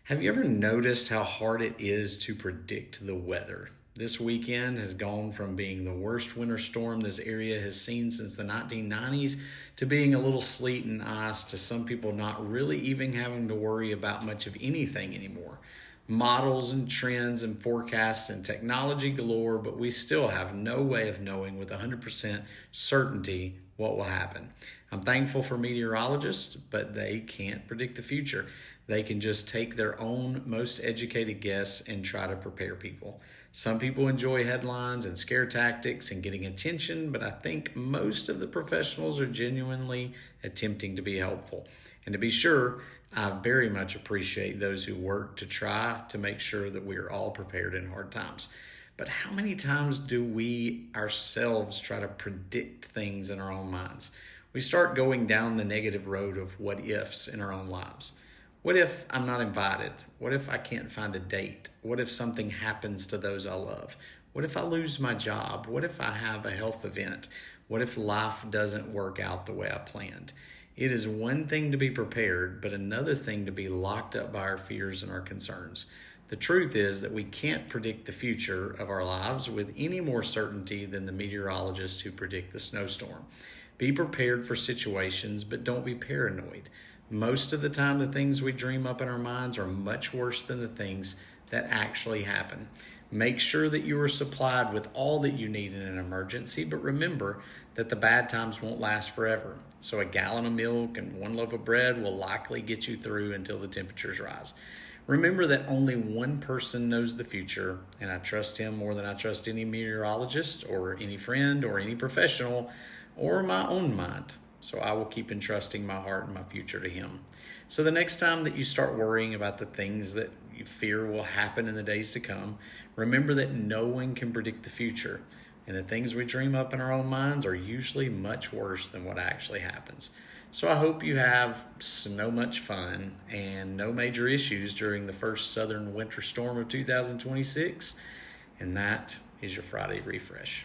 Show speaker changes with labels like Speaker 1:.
Speaker 1: Have you ever noticed how hard it is to predict the weather? This weekend has gone from being the worst winter storm this area has seen since the 1990s to being a little sleet and ice to some people not really even having to worry about much of anything anymore. Models and trends and forecasts and technology galore, but we still have no way of knowing with 100% certainty what will happen. I'm thankful for meteorologists, but they can't predict the future. They can just take their own most educated guess and try to prepare people. Some people enjoy headlines and scare tactics and getting attention, but I think most of the professionals are genuinely attempting to be helpful. And to be sure, I very much appreciate those who work to try to make sure that we are all prepared in hard times. But how many times do we ourselves try to predict things in our own minds? We start going down the negative road of what ifs in our own lives. What if I'm not invited? What if I can't find a date? What if something happens to those I love? What if I lose my job? What if I have a health event? What if life doesn't work out the way I planned? It is one thing to be prepared, but another thing to be locked up by our fears and our concerns. The truth is that we can't predict the future of our lives with any more certainty than the meteorologists who predict the snowstorm. Be prepared for situations, but don't be paranoid. Most of the time, the things we dream up in our minds are much worse than the things that actually happen. Make sure that you are supplied with all that you need in an emergency, but remember that the bad times won't last forever. So a gallon of milk and one loaf of bread will likely get you through until the temperatures rise. Remember that only one person knows the future, and I trust him more than I trust any meteorologist or any friend or any professional or my own mind. So I will keep entrusting my heart and my future to him. So the next time that you start worrying about the things that you fear will happen in the days to come, remember that no one can predict the future. And the things we dream up in our own minds are usually much worse than what actually happens. So I hope you have so much fun and no major issues during the first southern winter storm of 2026. And that is your Friday refresh.